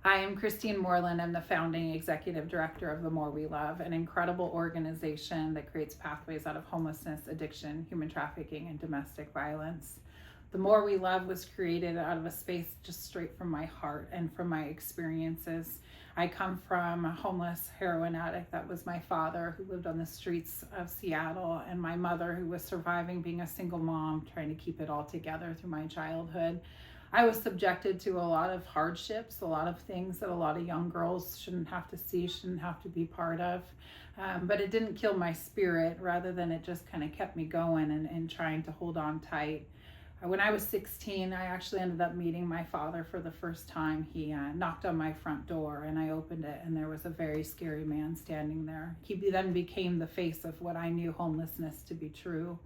Hi, I'm Kristine Moreland. I'm the founding executive director of The More We Love, an incredible organization that creates pathways out of homelessness, addiction, human trafficking, and domestic violence. The More We Love was created out of a space just straight from my heart and from my experiences. I come from a homeless heroin addict. That was my father, who lived on the streets of Seattle, and my mother, who was surviving being a single mom, trying to keep it all together through my childhood. I was subjected to a lot of hardships, a lot of things that a lot of young girls shouldn't have to see, shouldn't have to be part of. But it didn't kill my spirit, rather than it just kind of kept me going and trying to hold on tight. When I was 16, I actually ended up meeting my father for the first time. He knocked on my front door and I opened it, and there was a very scary man standing there. He then became the face of what I knew homelessness to be true.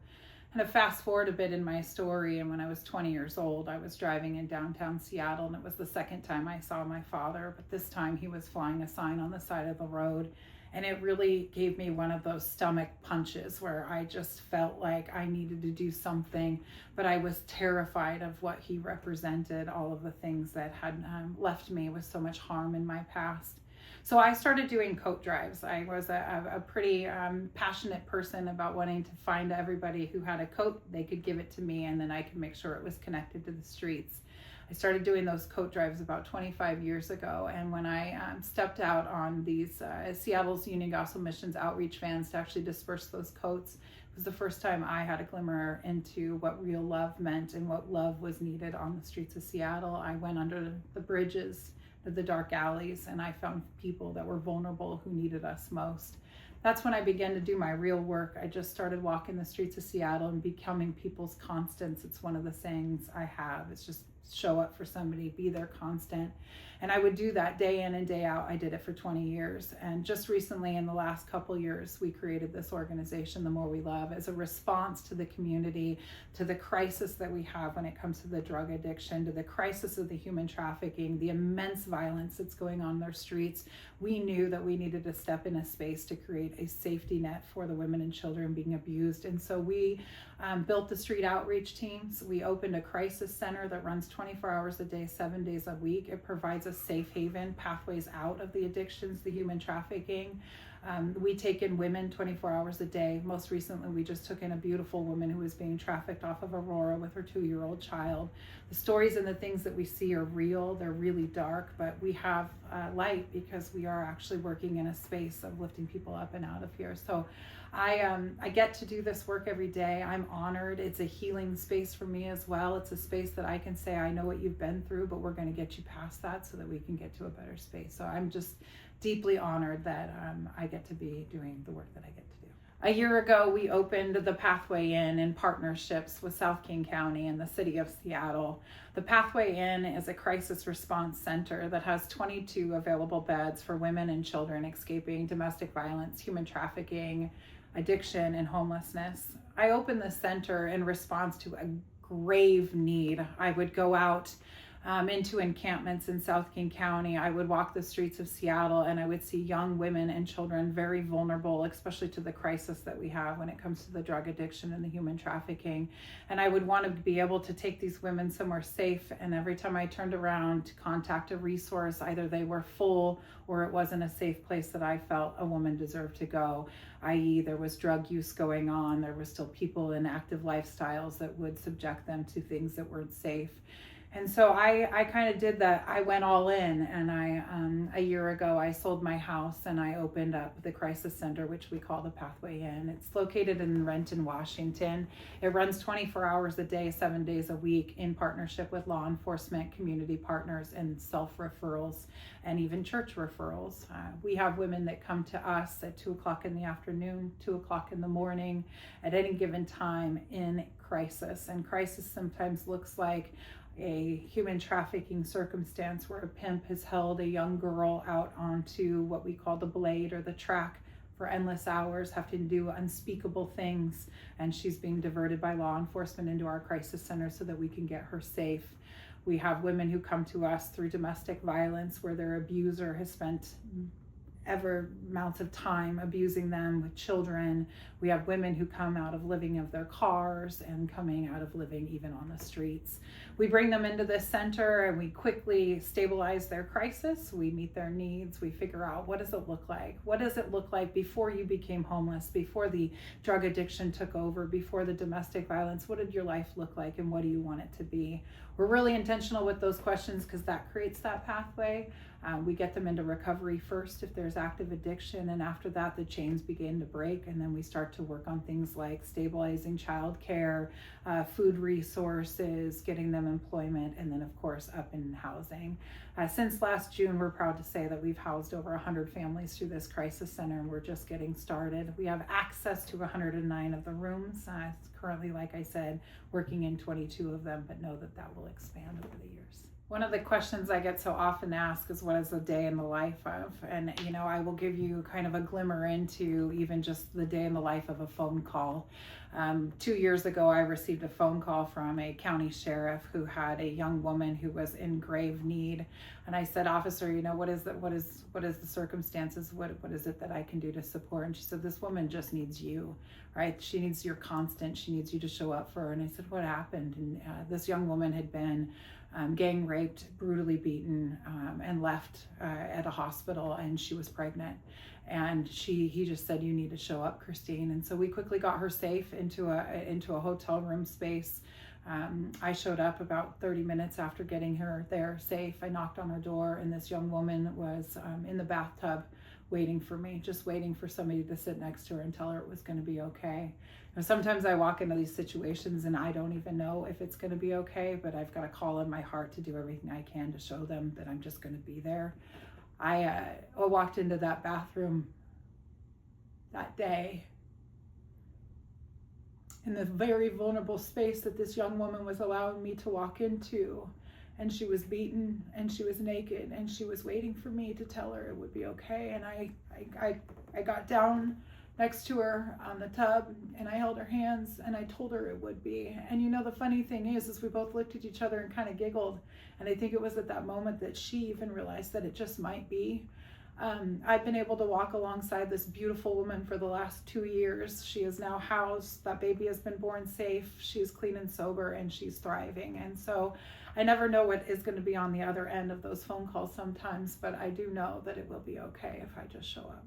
And to fast forward a bit in my story, and when I was 20 years old, I was driving in downtown Seattle, and it was the second time I saw my father, but this time he was flying a sign on the side of the road. And it really gave me one of those stomach punches where I just felt like I needed to do something, but I was terrified of what he represented, all of the things that had left me with so much harm in my past. So I started doing coat drives. I was a pretty passionate person about wanting to find everybody who had a coat. They could give it to me, and then I could make sure it was connected to the streets. I started doing those coat drives about 25 years ago, and when I stepped out on these Seattle's Union Gospel Missions outreach vans to actually disperse those coats, it was the first time I had a glimmer into what real love meant and what love was needed on the streets of Seattle. I went under the bridges, the dark alleys, and I found people that were vulnerable who needed us most. That's when I began to do my real work. I just started walking the streets of Seattle and becoming people's constants. It's one of the sayings I have. It's just show up for somebody, be their constant. And I would do that day in and day out. I did it for 20 years. And just recently, in the last couple years, we created this organization, The More We Love, as a response to the community, to the crisis that we have when it comes to the drug addiction, to the crisis of the human trafficking, the immense violence that's going on in their streets. We knew that we needed to step in a space to create a safety net for the women and children being abused. And so we built the street outreach teams. We opened a crisis center that runs 24 hours a day, 7 days a week. It provides a safe haven, pathways out of the addictions, the human trafficking. We take in women 24 hours a day. Most recently, we just took in a beautiful woman who was being trafficked off of Aurora with her 2-year-old child. The stories and the things that we see are real. They're really dark, but we have light because we are actually working in a space of lifting people up and out of here. So I get to do this work every day. I'm honored. It's a healing space for me as well. It's a space that I can say, I know what you've been through, but we're going to get you past that so that we can get to a better space. So I'm just deeply honored that I get to be doing the work that I get to do. A year ago, we opened the Pathway Inn in partnerships with South King County and the city of Seattle. The Pathway Inn is a crisis response center that has 22 available beds for women and children escaping domestic violence, human trafficking, addiction, and homelessness. I opened the center in response to a grave need. I would go out into encampments in South King County. I would walk the streets of Seattle, and I would see young women and children very vulnerable, especially to the crisis that we have when it comes to the drug addiction and the human trafficking. And I would want to be able to take these women somewhere safe. And every time I turned around to contact a resource, either they were full or it wasn't a safe place that I felt a woman deserved to go, i.e. there was drug use going on, there were still people in active lifestyles that would subject them to things that weren't safe. And so I kind of did that. I went all in, and a year ago, I sold my house and I opened up the crisis center, which we call the Pathway Inn. It's located in Renton, Washington. It runs 24 hours a day, 7 days a week, in partnership with law enforcement, community partners, and self-referrals, and even church referrals. We have women that come to us at 2 o'clock in the afternoon, 2 o'clock in the morning, at any given time in crisis. And crisis sometimes looks like a human trafficking circumstance where a pimp has held a young girl out onto what we call the blade or the track for endless hours, having to do unspeakable things, and she's being diverted by law enforcement into our crisis center so that we can get her safe. We have women who come to us through domestic violence where their abuser has spent ever amounts of time abusing them with children. We have women who come out of living of their cars and coming out of living even on the streets. We bring them into this center and we quickly stabilize their crisis. We meet their needs. We figure out, what does it look like? What does it look like before you became homeless, before the drug addiction took over, before the domestic violence? What did your life look like and what do you want it to be? We're really intentional with those questions because that creates that pathway. We get them into recovery first if there's active addiction, and after that the chains begin to break, and then we start to work on things like stabilizing childcare, food resources, getting them employment, and then of course up in housing. Since last June, we're proud to say that we've housed over 100 families through this crisis center, and we're just getting started. We have access to 109 of the rooms. Currently, like I said, working in 22 of them, but know that that will expand over the years. One of the questions I get so often asked is, what is a day in the life of? And, you know, I will give you kind of a glimmer into even just the day in the life of a phone call. 2 years ago, I received a phone call from a county sheriff who had a young woman who was in grave need. And I said, officer, you know, what is the circumstances? What is it that I can do to support? And she said, this woman just needs you, right? She needs your constant. She needs you to show up for her. And I said, what happened? And this young woman had been gang raped, brutally beaten, and left at a hospital, and she was pregnant. And he just said, you need to show up, Kristine. And so we quickly got her safe into a hotel room space. I showed up about 30 minutes after getting her there safe. I knocked on her door, and this young woman was in the bathtub waiting for me, just waiting for somebody to sit next to her and tell her it was going to be okay. Now, sometimes I walk into these situations and I don't even know if it's going to be okay, but I've got a call in my heart to do everything I can to show them that I'm just going to be there. I walked into that bathroom that day in the very vulnerable space that this young woman was allowing me to walk into. And she was beaten and she was naked and she was waiting for me to tell her it would be okay. And I got down next to her on the tub and I held her hands and I told her it would be. And you know, the funny thing is we both looked at each other and kind of giggled. And I think it was at that moment that she even realized that it just might be. I've been able to walk alongside this beautiful woman for the last 2 years. She is now housed. That baby has been born safe. She's clean and sober and she's thriving. And so I never know what is going to be on the other end of those phone calls sometimes, but I do know that it will be okay if I just show up.